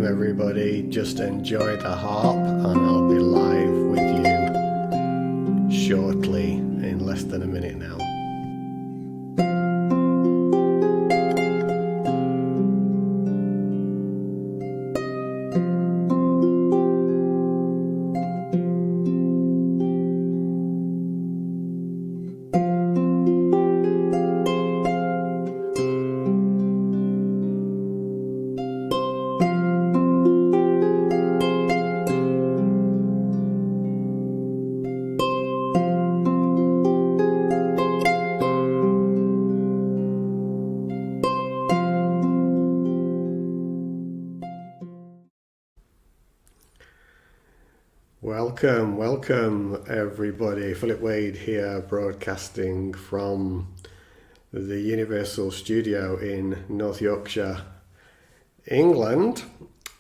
welcome everybody. Just enjoy the harp and I'll be live with you shortly, in less than a minute now. Welcome everybody. Philip Wade here, broadcasting from the Universal Studio in North Yorkshire, England,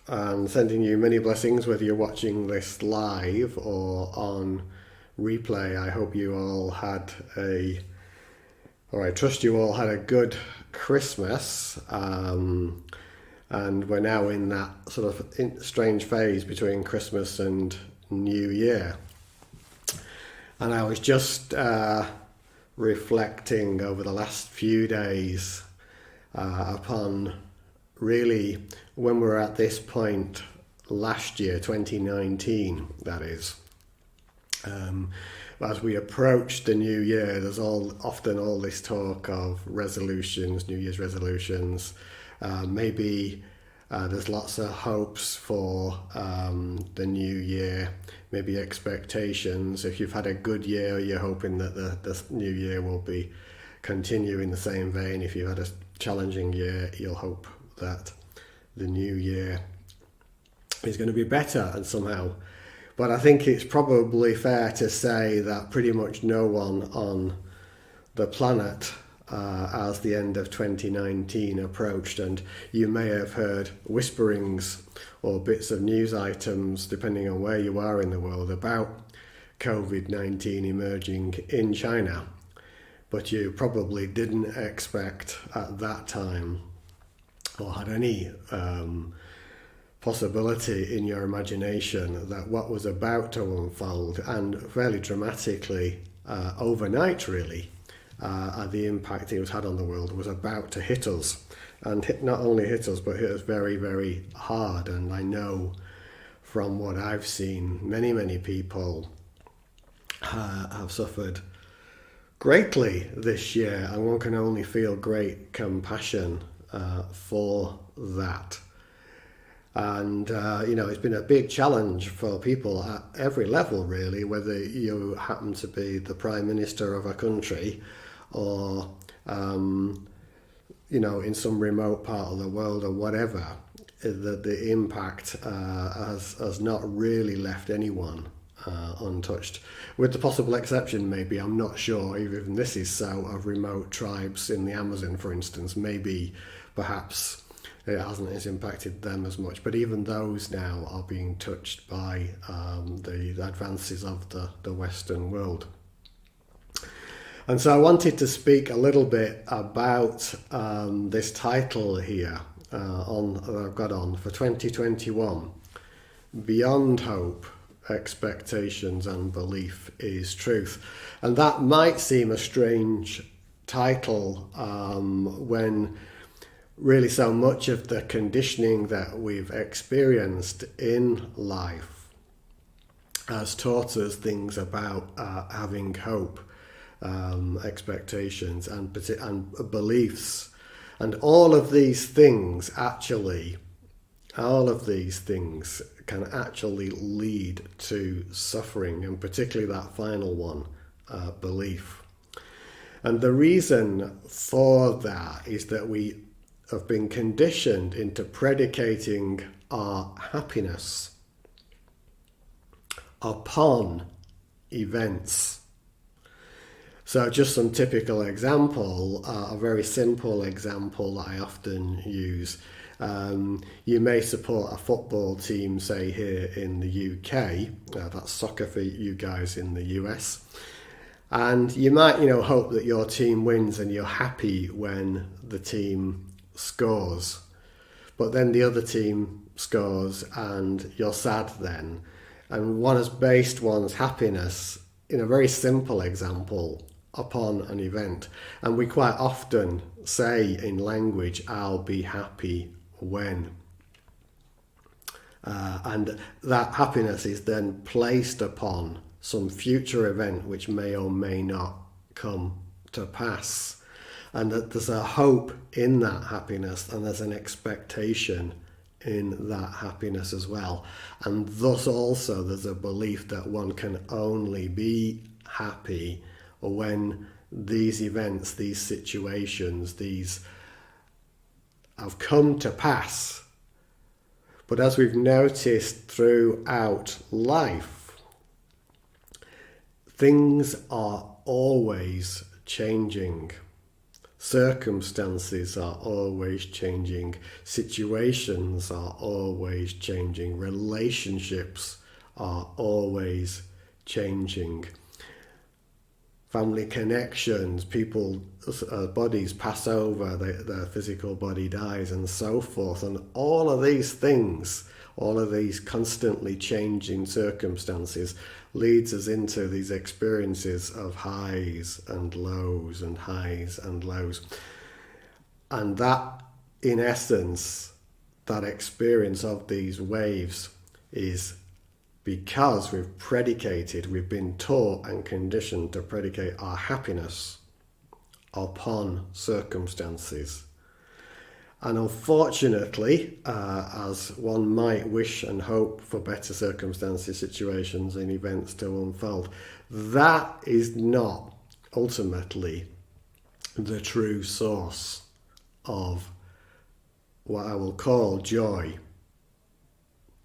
and sending you many blessings whether you're watching this live or on replay. I hope you all had I trust you all had a good Christmas, and we're now in that sort of strange phase between Christmas and New Year. And I was just reflecting over the last few days upon really when we were at this point last year, 2019 that is. As we approach the new year, there's often all this talk of resolutions, New Year's resolutions. Maybe there's lots of hopes for the new year, maybe expectations. If you've had a good year, you're hoping that the new year will continue in the same vein. If you've had a challenging year, you'll hope that the new year is going to be better and somehow. But I think it's probably fair to say that pretty much no one on the planet as the end of 2019 approached, and you may have heard whisperings or bits of news items, depending on where you are in the world, about COVID-19 emerging in China. But you probably didn't expect at that time, or had any possibility in your imagination, that what was about to unfold, and fairly dramatically overnight really, the impact it was had on the world was about to hit us, and not only hit us but hit us very, very hard. And I know from what I've seen, many people have suffered greatly this year, and one can only feel great compassion for that. And it's been a big challenge for people at every level really, whether you happen to be the Prime Minister of a country or in some remote part of the world or whatever. The impact has not really left anyone untouched, with the possible exception, maybe, I'm not sure, even this is so, of remote tribes in the Amazon, for instance. Maybe perhaps it's impacted them as much, but even those now are being touched by the advances of the Western world. And so I wanted to speak a little bit about this title here that I've got on for 2021, Beyond Hope, Expectations and Belief is Truth. And that might seem a strange title when really so much of the conditioning that we've experienced in life has taught us things about having hope, expectations and beliefs, and all of these things can actually lead to suffering, and particularly that final one, belief. And the reason for that is that we have been conditioned into predicating our happiness upon events. So just some typical example, a very simple example that I often use. You may support a football team, say here in the UK, that's soccer for you guys in the US. And you might, hope that your team wins and you're happy when the team scores. but then the other team scores and you're sad then. And one has based one's happiness, in a very simple example, upon an event. And we quite often say in language, I'll be happy when. And that happiness is then placed upon some future event which may or may not come to pass. And that there's a hope in that happiness, and there's an expectation in that happiness as well. And thus also there's a belief that one can only be happy when these events, these situations, these have come to pass. But as we've noticed throughout life, things are always changing. Circumstances are always changing. Situations are always changing. Relationships are always changing. Family connections, people's bodies pass over, their physical body dies, and so forth. And all of these things, all of these constantly changing circumstances leads us into these experiences of highs and lows and highs and lows. And that, in essence, that experience of these waves is because we've been taught and conditioned to predicate our happiness upon circumstances. And unfortunately, as one might wish and hope for better circumstances, situations and events to unfold, that is not ultimately the true source of what I will call joy.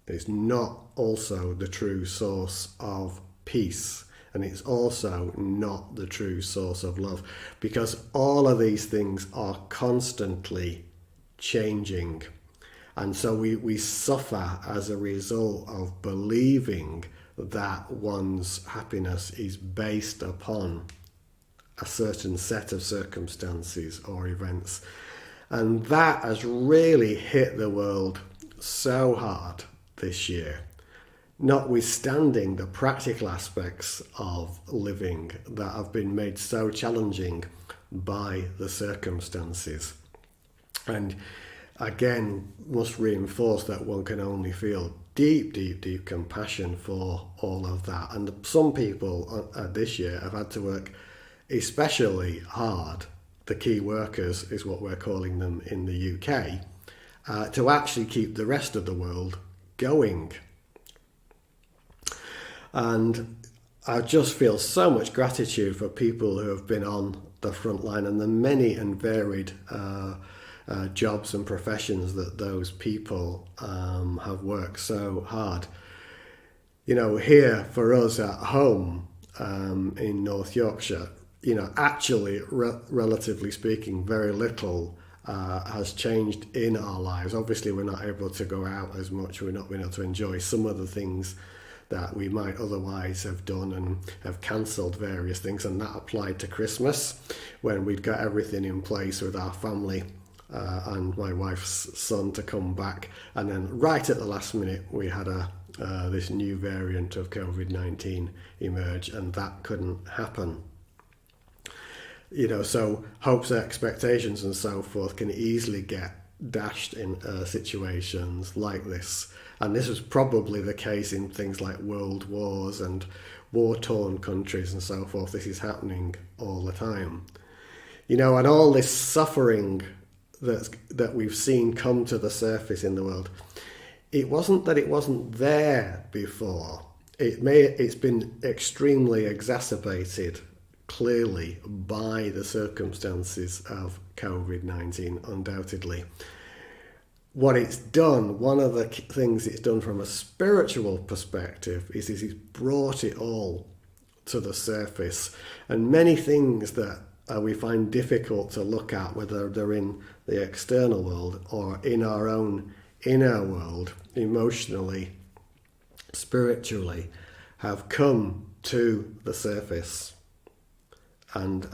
It's not also the true source of peace, and it's also not the true source of love, because all of these things are constantly changing. And so we suffer as a result of believing that one's happiness is based upon a certain set of circumstances or events. And that has really hit the world so hard this year, notwithstanding the practical aspects of living that have been made so challenging by the circumstances. And again, must reinforce that one can only feel deep, deep, deep compassion for all of that. And some people this year have had to work especially hard, the key workers is what we're calling them in the UK, to actually keep the rest of the world going. And I just feel so much gratitude for people who have been on the front line and the many and varied jobs and professions that those people have worked so hard. You know, here for us at home in North Yorkshire, you know, actually, relatively speaking, very little has changed in our lives. Obviously, we're not able to go out as much. We're not being able to enjoy some of the things that we might otherwise have done, and have cancelled various things. And that applied to Christmas, when we'd got everything in place with our family and my wife's son to come back. And then right at the last minute, we had this new variant of COVID-19 emerge, and that couldn't happen. You know, so hopes, expectations and so forth can easily get dashed in situations like this. And this was probably the case in things like world wars and war-torn countries and so forth. This is happening all the time. You know, and all this suffering that we've seen come to the surface in the world, it wasn't that it wasn't there before. It's been extremely exacerbated, clearly, by the circumstances of COVID-19, undoubtedly. What it's done, one of the things it's done from a spiritual perspective is it's brought it all to the surface. And many things that we find difficult to look at, whether they're in the external world or in our own inner world, emotionally, spiritually, have come to the surface. And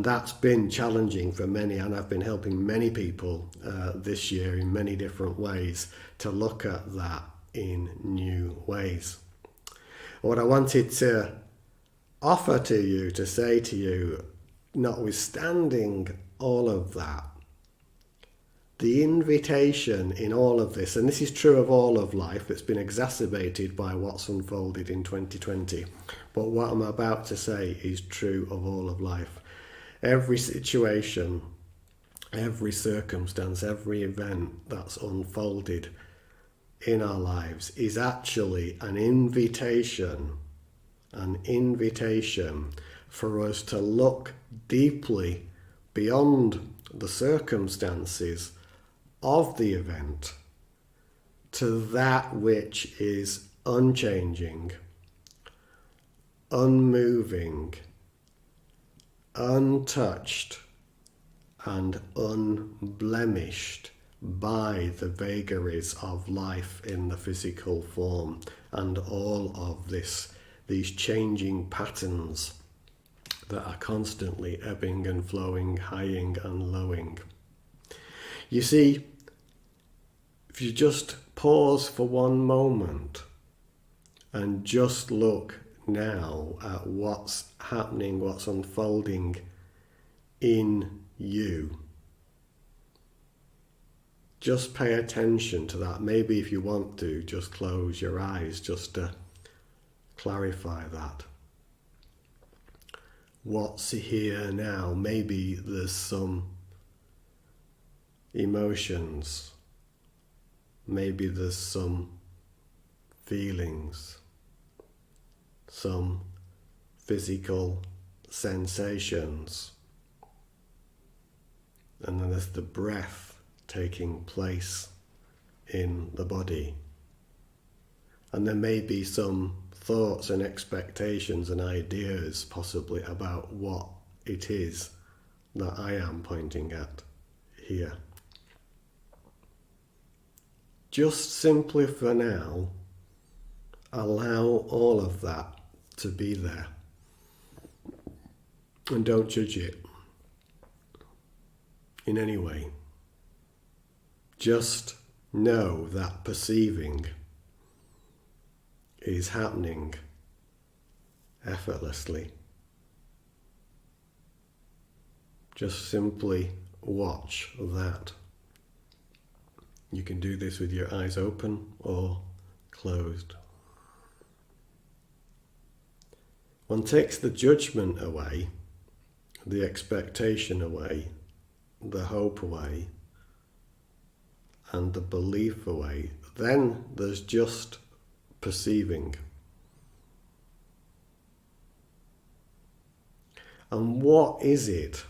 that's been challenging for many, and I've been helping many people this year in many different ways to look at that in new ways. What I wanted to offer to you, to say to you, notwithstanding all of that, the invitation in all of this, and this is true of all of life, it's been exacerbated by what's unfolded in 2020, but what I'm about to say is true of all of life. Every situation, every circumstance, every event that's unfolded in our lives is actually an invitation for us to look deeply beyond the circumstances of the event to that which is unchanging, unmoving, untouched, and unblemished by the vagaries of life in the physical form and all of these changing patterns that are constantly ebbing and flowing, highing and lowing. You see, if you just pause for one moment and just look now at what's happening, what's unfolding in you, just pay attention to that. Maybe if you want to, just close your eyes just to clarify that. What's here now? Maybe there's some emotions. Maybe there's some feelings, some physical sensations. And then there's the breath taking place in the body. And there may be some thoughts and expectations and ideas possibly about what it is that I am pointing at here. Just simply for now, allow all of that to be there. And don't judge it in any way. Just know that perceiving is happening effortlessly. Just simply watch that. You can do this with your eyes open or closed. One takes the judgment away, the expectation away, the hope away, and the belief away. Then there's just perceiving. And what is it?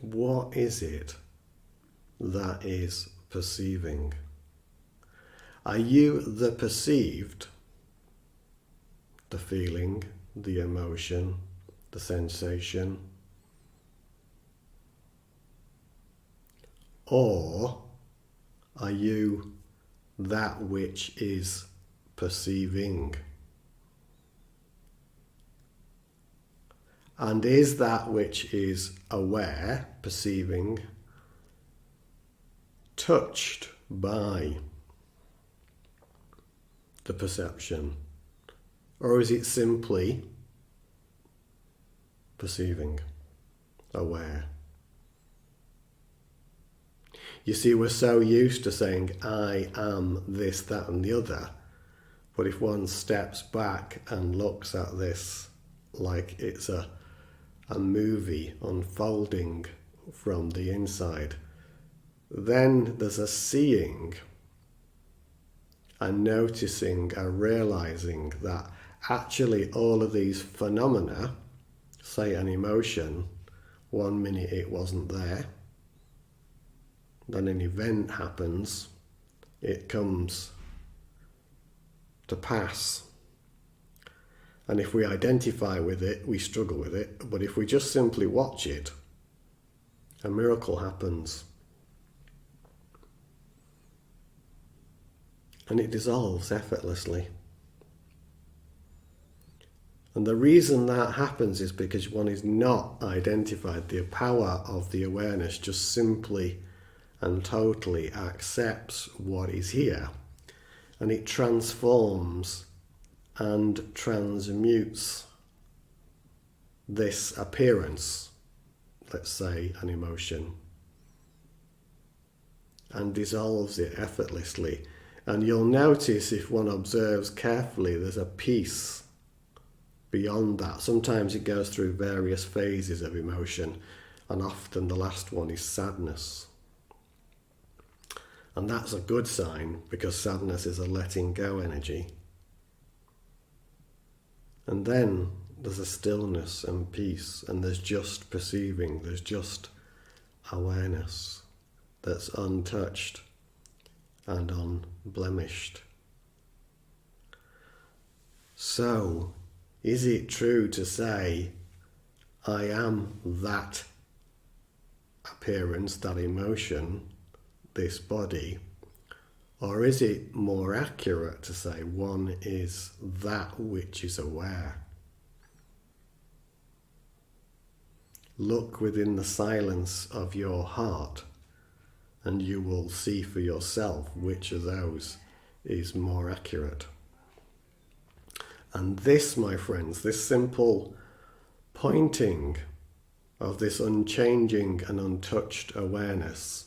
What is it that is perceiving? Are you the perceived, the feeling, the emotion, the sensation? Or are you that which is perceiving? And is that which is aware, perceiving, touched by the perception? Or is it simply perceiving, aware? You see, we're so used to saying, I am this, that and the other. But if one steps back and looks at this like it's a movie unfolding from the inside, then there's a seeing, a noticing, a realizing that actually all of these phenomena, say an emotion, 1 minute it wasn't there, then an event happens, it comes to pass. And if we identify with it, we struggle with it. But if we just simply watch it, a miracle happens. And it dissolves effortlessly. And the reason that happens is because one is not identified. The power of the awareness just simply and totally accepts what is here, and it transforms and transmutes this appearance, let's say an emotion, and dissolves it effortlessly. And you'll notice, if one observes carefully, there's a peace beyond that. Sometimes it goes through various phases of emotion, and often the last one is sadness. And that's a good sign, because sadness is a letting go energy. And then there's a stillness and peace, and there's just perceiving, there's just awareness that's untouched and unblemished. So, is it true to say, I am that appearance, that emotion, this body? Or is it more accurate to say one is that which is aware? Look within the silence of your heart, and you will see for yourself which of those is more accurate. And this, my friends, this simple pointing of this unchanging and untouched awareness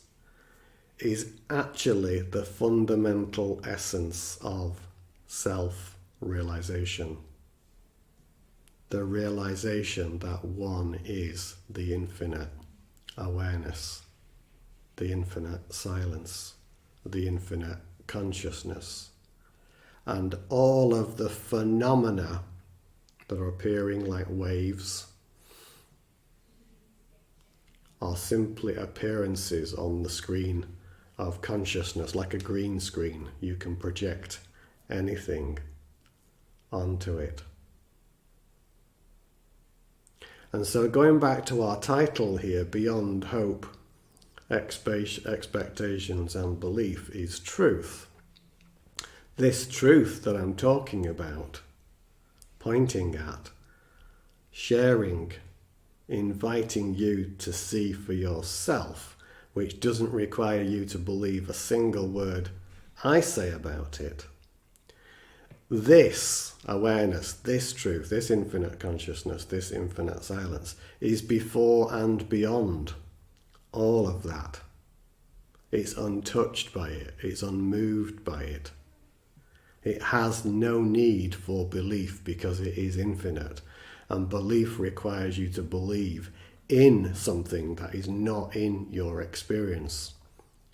is actually the fundamental essence of self-realization. The realization that one is the infinite awareness, the infinite silence, the infinite consciousness. And all of the phenomena that are appearing like waves are simply appearances on the screen of consciousness, like a green screen. You can project anything onto it. And so going back to our title here, Beyond Hope, Expectations and Belief, is truth. This truth that I'm talking about, pointing at, sharing, inviting you to see for yourself, which doesn't require you to believe a single word I say about it. This awareness, this truth, this infinite consciousness, this infinite silence is before and beyond all of that. It's untouched by it. It's unmoved by it. It has no need for belief because it is infinite. And belief requires you to believe in something that is not in your experience.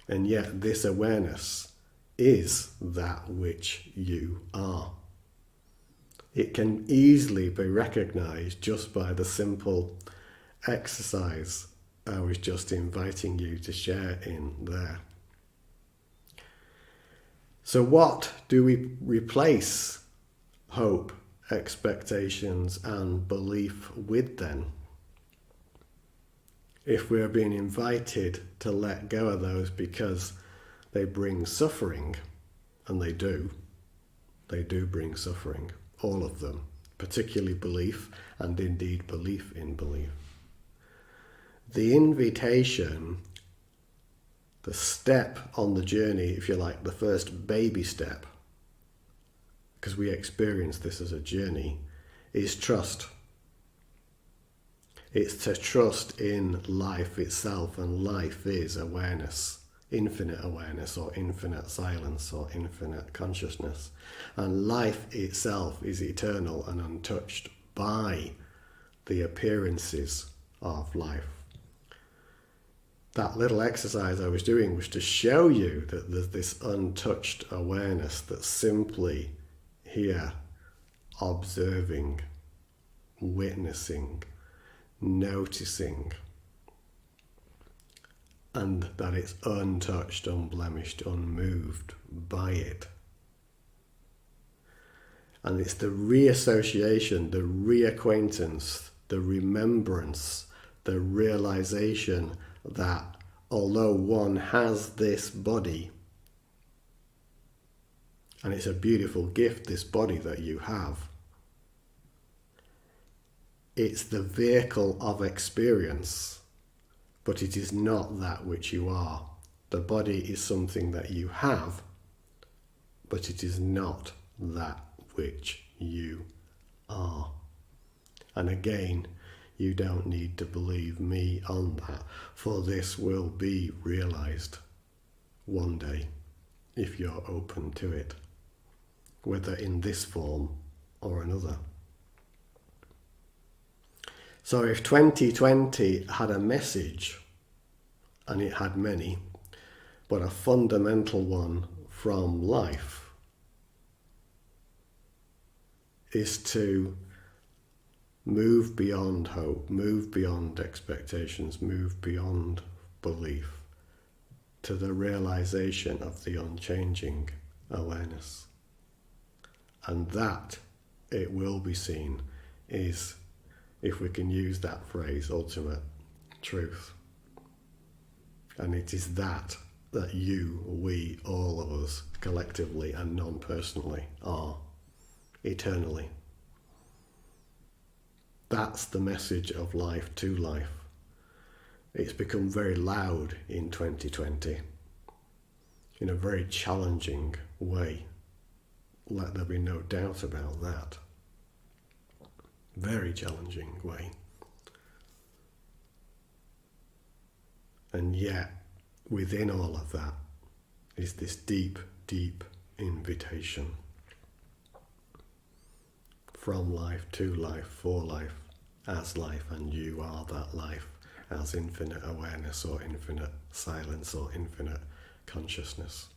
And yet this awareness is that which you are. It can easily be recognized just by the simple exercise I was just inviting you to share in there. So what do we replace hope, expectations and belief with then? If we're being invited to let go of those because they bring suffering, and they do bring suffering, all of them, particularly belief, and indeed belief in belief. The invitation, the step on the journey, if you like, the first baby step, because we experience this as a journey, is trust. It's to trust in life itself, and life is awareness, infinite awareness or infinite silence or infinite consciousness. And life itself is eternal and untouched by the appearances of life. That little exercise I was doing was to show you that there's this untouched awareness that's simply here, observing, witnessing, noticing, and that it's untouched, unblemished, unmoved by it. And it's the reassociation, the reacquaintance, the remembrance, the realization that although one has this body, and it's a beautiful gift, this body that you have, It's the vehicle of experience, but it is not that which you are. The body is something that you have, but it is not that which you are. And again, you don't need to believe me on that, for this will be realized one day if you're open to it, whether in this form or another. So if 2020 had a message, and it had many, but a fundamental one from life is to move beyond hope, move beyond expectations, move beyond belief to the realization of the unchanging awareness. And that, it will be seen, is, if we can use that phrase, ultimate truth. And it is that you, we, all of us, collectively and non-personally, are eternally. That's the message of life to life. It's become very loud in 2020, in a very challenging way. Let there be no doubt about that. Very challenging way. And yet, within all of that is this deep, deep invitation. From life, to life, for life, as life, and you are that life, as infinite awareness or infinite silence or infinite consciousness.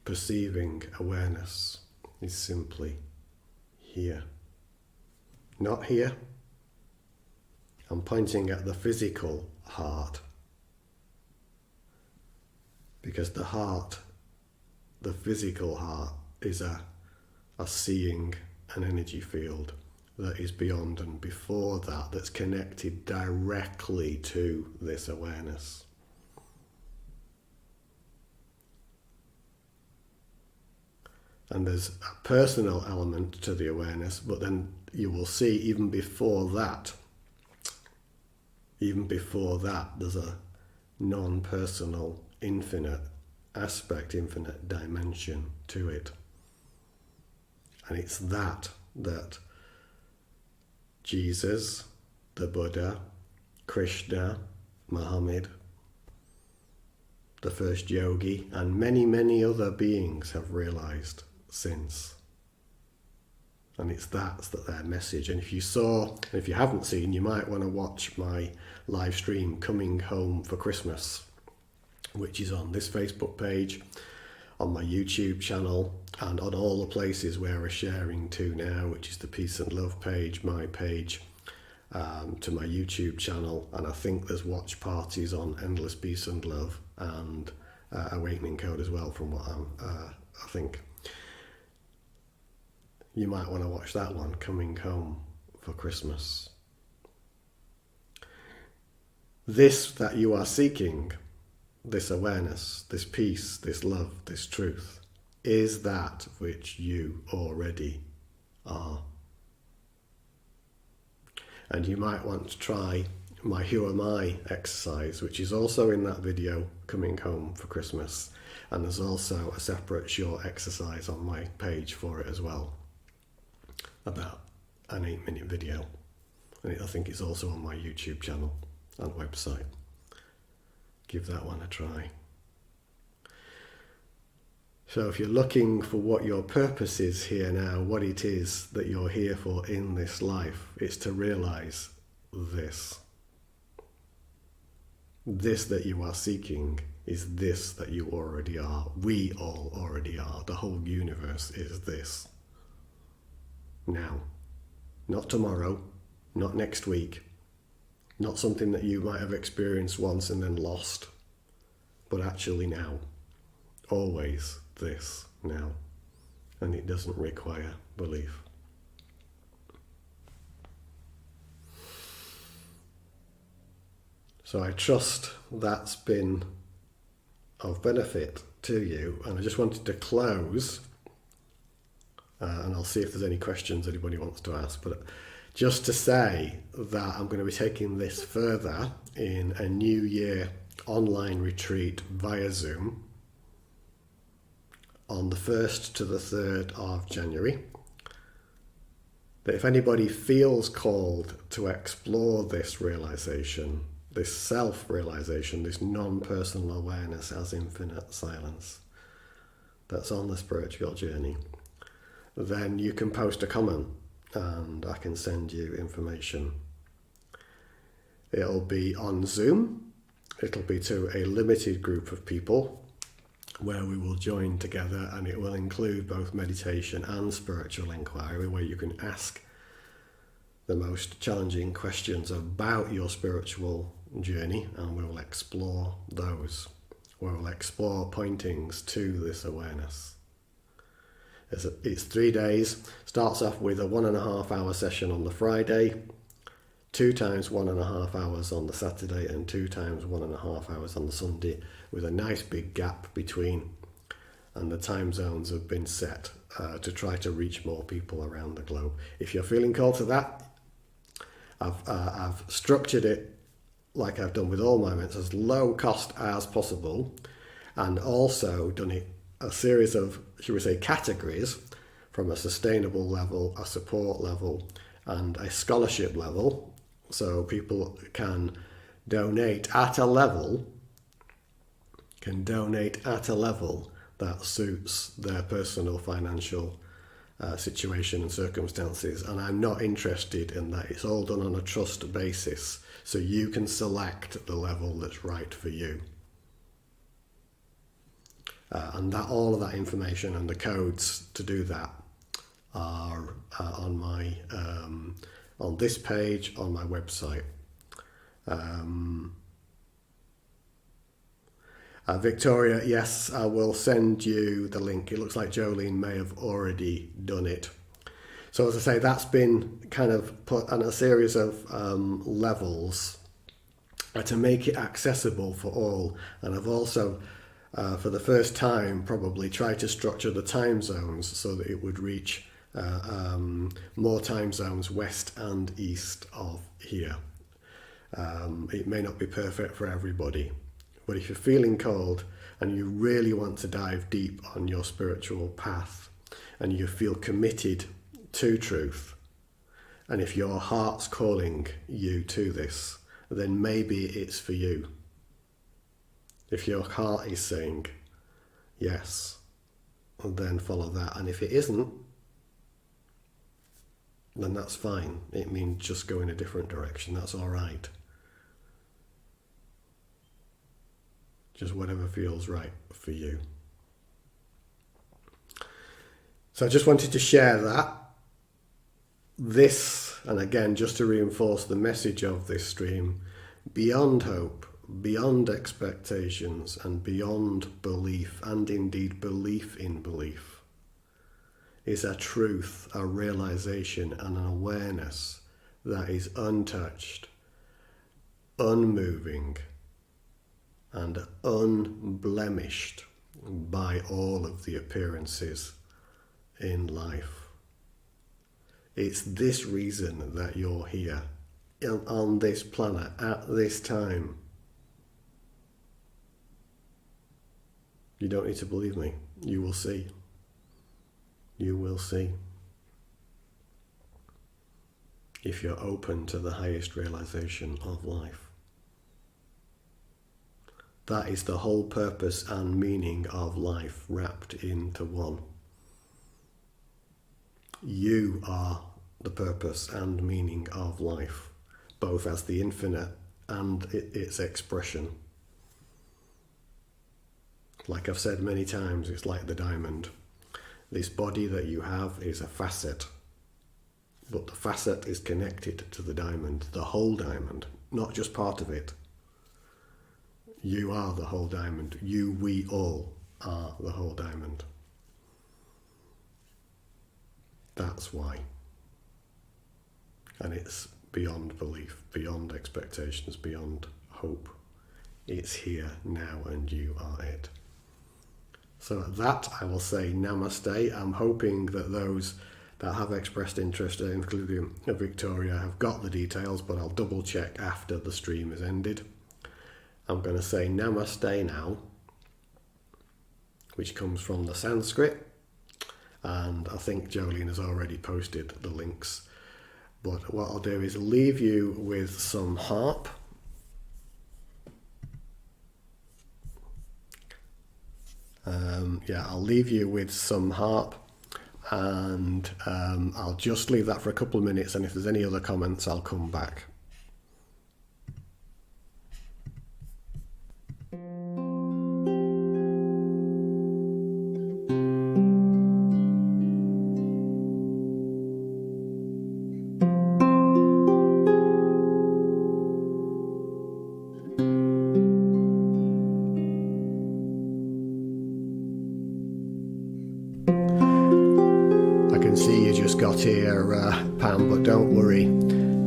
Perceiving awareness is simply here. Not here. I'm pointing at the physical heart, because the heart, the physical heart, is a seeing, an energy field that is beyond and before that, that's connected directly to this awareness. And there's a personal element to the awareness, but then you will see even before that, there's a non-personal, infinite aspect, infinite dimension to it. And it's that Jesus, the Buddha, Krishna, Muhammad, the first yogi, and many, many other beings have realized since. And it's that's their message. And if you haven't seen, you might want to watch my live stream Coming Home for Christmas, which is on this Facebook page, on my YouTube channel, and on all the places where we're sharing to now, which is the Peace and Love page, my page, to my YouTube channel. And I think there's watch parties on Endless Peace and Love and Awakening Code as well, from what I think. You might want to watch that one, Coming Home for Christmas. This that you are seeking, this awareness, this peace, this love, this truth, is that which you already are. And you might want to try my Who Am I exercise, which is also in that video, Coming Home for Christmas. And there's also a separate short exercise on my page for it as well, about an 8-minute video. And I think it's also on my YouTube channel and website. Give that one a try. So if you're looking for what your purpose is here now, what it is that you're here for in this life, it's to realize this. This that you are seeking is this that you already are. We all already are. The whole universe is this. Now. Not tomorrow, not next week, not something that you might have experienced once and then lost, but actually now. Always this now. And it doesn't require belief. So I trust that's been of benefit to you, and I just wanted to close And I'll see if there's any questions anybody wants to ask. But just to say that I'm going to be taking this further in a New Year online retreat via Zoom on the 1st to the 3rd of January. That if anybody feels called to explore this realization, this self-realization, this non-personal awareness as infinite silence that's on the spiritual journey, then you can post a comment and I can send you information. It'll be on Zoom. It'll be to a limited group of people where we will join together, and it will include both meditation and spiritual inquiry, where you can ask the most challenging questions about your spiritual journey, and we will explore those. We will explore pointings to this awareness. It's 3 days. Starts off with a 1.5 hour session on the Friday, 2 times 1.5 hours on the Saturday, and 2 times 1.5 hours on the Sunday, with a nice big gap between. And the time zones have been set to try to reach more people around the globe. If you're feeling called to that, I've structured it like I've done with all my events, as low cost as possible, and also done it a series of, should we say, categories, from a sustainable level, a support level, and a scholarship level, so people can donate at a level that suits their personal financial situation and circumstances. And I'm not interested in that. It's all done on a trust basis, so you can select the level that's right for you. And that all of that information and the codes to do that are on my on this page on my website. Victoria, yes, I will send you the link. It looks like Jolene may have already done it. So as I say, that's been kind of put on a series of levels to make it accessible for all. And I've also, for the first time, probably tried to structure the time zones so that it would reach more time zones west and east of here. It may not be perfect for everybody, but if you're feeling called and you really want to dive deep on your spiritual path and you feel committed to truth, and if your heart's calling you to this, then maybe it's for you. If your heart is saying yes, then follow that. And if it isn't, then that's fine. It means just go in a different direction. That's all right. Just whatever feels right for you. So I just wanted to share that. This, and again, just to reinforce the message of this stream, beyond hope, beyond expectations, and beyond belief, and indeed belief in belief, is a truth, a realization, and an awareness that is untouched, unmoving, and unblemished by all of the appearances in life. It's this reason that you're here on this planet at this time. You don't need to believe me. You will see. You will see. If you're open to the highest realization of life. That is the whole purpose and meaning of life wrapped into one. You are the purpose and meaning of life, both as the infinite and its expression. Like I've said many times, it's like the diamond. This body that you have is a facet, but the facet is connected to the diamond, the whole diamond, not just part of it. You are the whole diamond. You, we all are the whole diamond. That's why. And it's beyond belief, beyond expectations, beyond hope. It's here now and you are it. So at that, I will say namaste. I'm hoping that those that have expressed interest, including Victoria, have got the details, but I'll double check after the stream is ended. I'm going to say namaste now, which comes from the Sanskrit, and I think Jolene has already posted the links. But what I'll do is leave you with some harp. I'll leave you with some harp, and I'll just leave that for a couple of minutes, and if there's any other comments, I'll come back. Got here, Pam, but don't worry,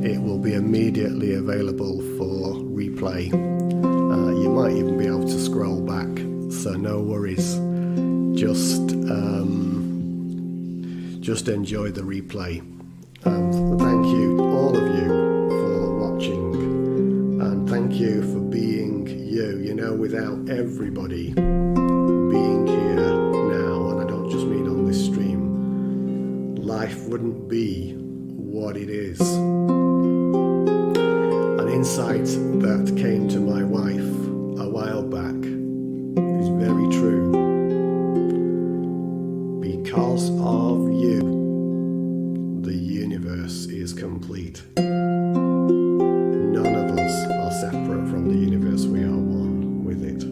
it will be immediately available for replay. You might even be able to scroll back, so no worries. Just enjoy the replay. Thank you, all of you, for watching, and thank you for being you. You know, without everybody being here now, and I don't just mean on this stream, life wouldn't be what it is. An insight that came to my wife a while back is very true. Because of you, the universe is complete. None of us are separate from the universe. We are one with it.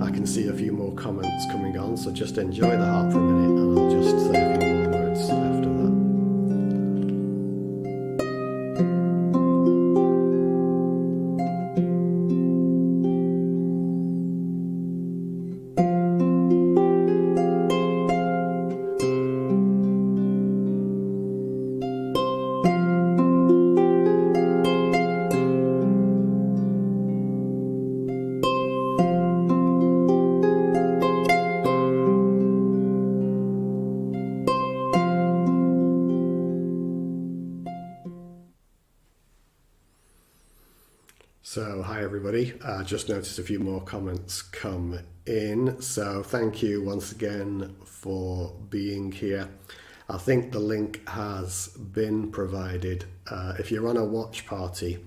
I can see a few more comments coming on, so just enjoy the harp for a minute, and I'll just say a few more words after that. So, hi everybody, I just noticed a few more comments come in, so thank you once again for being here. I think the link has been provided. If you're on a watch party,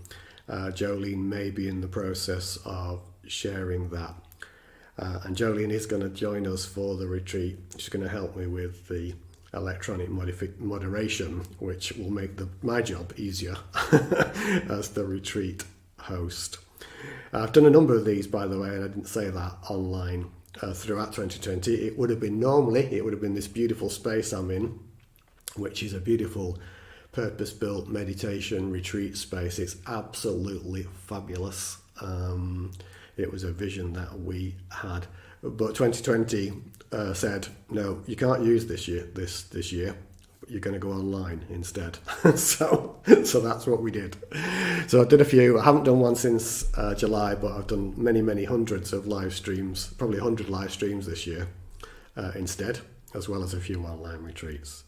Jolene may be in the process of sharing that. And Jolene is going to join us for the retreat. She's going to help me with the electronic moderation, which will make my job easier as the retreat host. I've done a number of these, by the way, and I didn't say that, online throughout 2020. It would have been this beautiful space I'm in, which is a beautiful purpose-built meditation retreat space. It's absolutely fabulous. It was a vision that we had, but 2020 said, no, you can't use this year. You're going to go online instead. so that's what we did. So I did a few. I haven't done one since July, but I've done many hundreds of live streams, probably 100 live streams this year instead, as well as a few online retreats.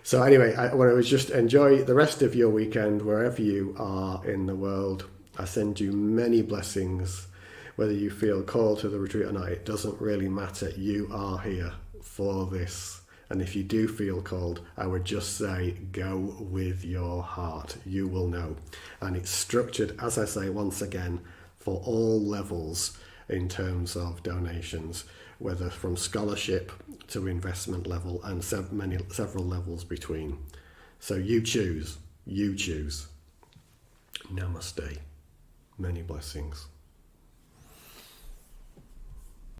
So anyway, I want to just enjoy the rest of your weekend wherever you are in the world. I send you many blessings. Whether you feel called to the retreat or not, it doesn't really matter. You are here for this. And if you do feel called, I would just say, go with your heart. You will know. And it's structured, as I say once again, for all levels in terms of donations, whether from scholarship to investment level and several levels between. So you choose. Namaste. Many blessings.